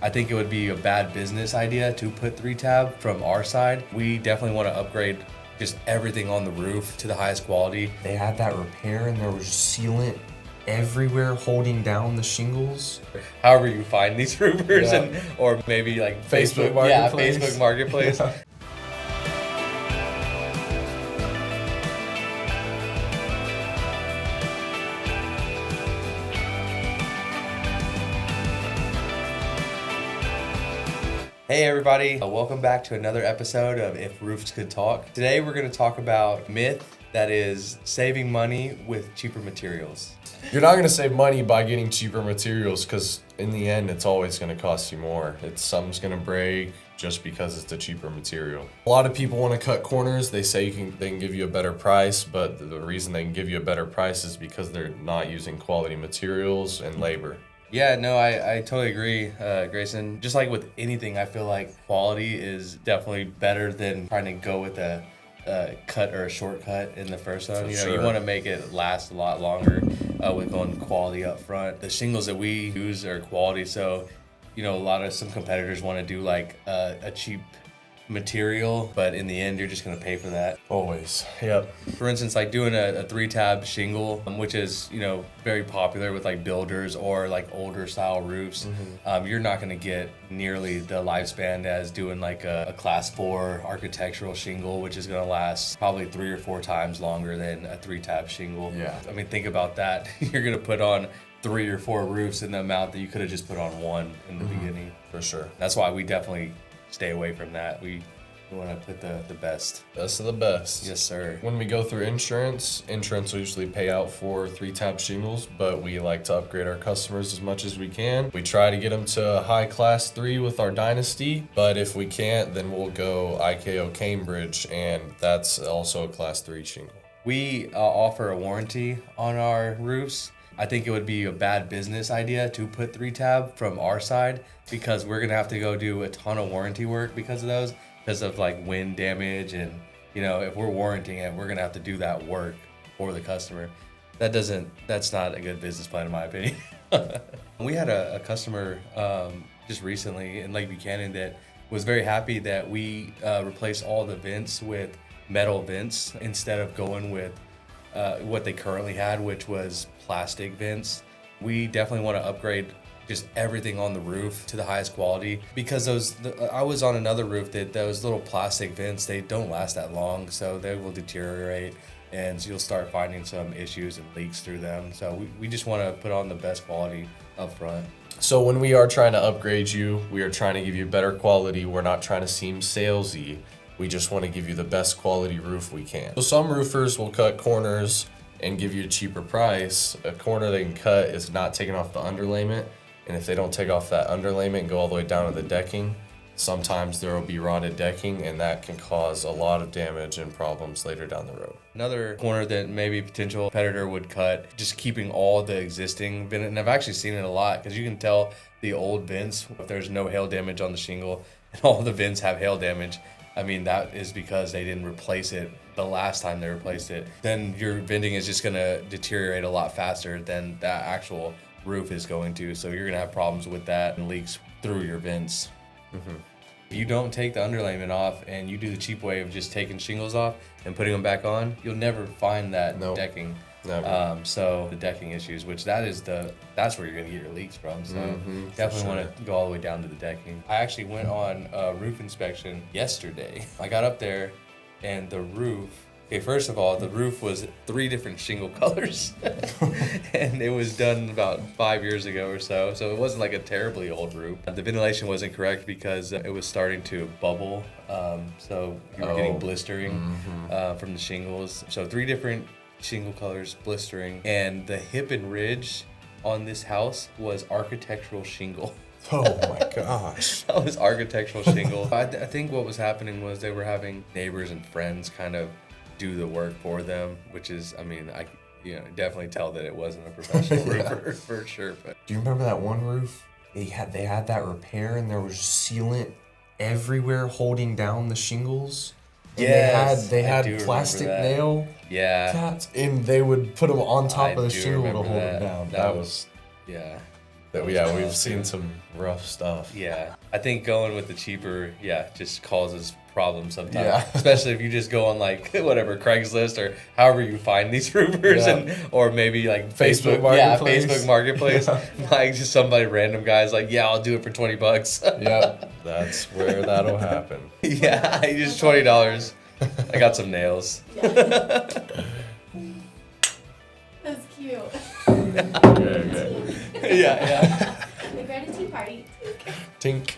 I think it would be a bad business idea to put 3-tab from our side. We definitely want to upgrade just everything on the roof to the highest quality. They had that repair and there was sealant everywhere holding down the shingles. However you find these roofers, Yeah. or maybe like Facebook Yeah, Marketplace. Facebook Marketplace. Yeah. Hey everybody, welcome back to another episode of If Roofs Could Talk. Today we're going to talk about myth that is saving money with cheaper materials. You're not going to save money by getting cheaper materials because in the end, it's always going to cost you more. Something's going to break just because it's a cheaper material. A lot of people want to cut corners. They say they can give you a better price, but the reason they can give you a better price is because they're not using quality materials and labor. Yeah, no, I totally agree, Grayson. Just like with anything, I feel like quality is definitely better than trying to go with a cut or a shortcut in the first one. You want to make it last a lot longer with going quality up front. The shingles that we use are quality, so some competitors want to do like a cheap material, but in the end you're just going to pay for that. Always. Yep. For instance, like doing a 3-tab shingle, which is very popular with like builders or like older style roofs. You're not going to get nearly the lifespan as doing like a class 4 architectural shingle, which is going to last probably 3 or 4 times longer than a 3-tab shingle. Yeah. I mean, think about that. You're going to put on 3 or 4 roofs in the amount that you could have just put on one in the beginning. For sure. That's why we definitely stay away from that. We want to put the best. Best of the best. Yes, sir. When we go through insurance will usually pay out for 3-tab shingles, but we like to upgrade our customers as much as we can. We try to get them to a high class 3 with our Dynasty, but if we can't, then we'll go IKO Cambridge, and that's also a class 3 shingle. We offer a warranty on our roofs. I think it would be a bad business idea to put 3-tab from our side because we're going to have to go do a ton of warranty work because of those, because of like wind damage. And, if we're warranting it, we're going to have to do that work for the customer. That's not a good business plan in my opinion. We had a customer just recently in Lake Buchanan that was very happy that we replaced all the vents with metal vents instead of going with what they currently had, which was plastic vents. We definitely want to upgrade just everything on the roof to the highest quality because I was on another roof that those little plastic vents, they don't last that long, so they will deteriorate and you'll start finding some issues and leaks through them. So we just want to put on the best quality up front. So when we are trying to upgrade you, we are trying to give you better quality. We're not trying to seem salesy. We just want to give you the best quality roof we can. So some roofers will cut corners and give you a cheaper price. A corner they can cut is not taking off the underlayment. And if they don't take off that underlayment and go all the way down to the decking, sometimes there will be rotted decking, and that can cause a lot of damage and problems later down the road. Another corner that maybe a potential competitor would cut, just keeping all the existing vent, and I've actually seen it a lot because you can tell the old vents, if there's no hail damage on the shingle and all the vents have hail damage, I mean, that is because they didn't replace it the last time they replaced it. Then your venting is just gonna deteriorate a lot faster than that actual roof is going to. So you're gonna have problems with that and leaks through your vents. If you don't take the underlayment off and you do the cheap way of just taking shingles off and putting them back on, you'll never find that decking. Never. So the decking issues, which that's where you're gonna get your leaks from. So definitely want to go all the way down to the decking. I actually went on a roof inspection yesterday. I got up there and the roof, okay, first of all, the roof was 3 different shingle colors and it was done about 5 years ago or so. So it wasn't like a terribly old roof. The ventilation wasn't correct because it was starting to bubble. So you were getting blistering from the shingles. So 3 different shingle colors, blistering, and the hip and ridge on this house was architectural shingle. Oh my gosh. That was architectural shingle. I think what was happening was they were having neighbors and friends kind of do the work for them, which is, I mean, I definitely tell that it wasn't a professional roofer for sure. But do you remember that one roof? They had that repair and there was sealant everywhere holding down the shingles. And they had plastic nail caps, and they would put them on top of the shingle to hold them down. We've seen some rough stuff. Yeah, I think going with the cheaper, just causes problems sometimes. Yeah. Especially if you just go on like whatever Craigslist or however you find these roofers, or maybe like Facebook Marketplace. Facebook Marketplace. Like just somebody random guy's like, yeah, I'll do it for $20. Yep, that's where that'll happen. Yeah, just $20. I got some nails. That's cute. Okay. Yeah. The gratitude party. Tink.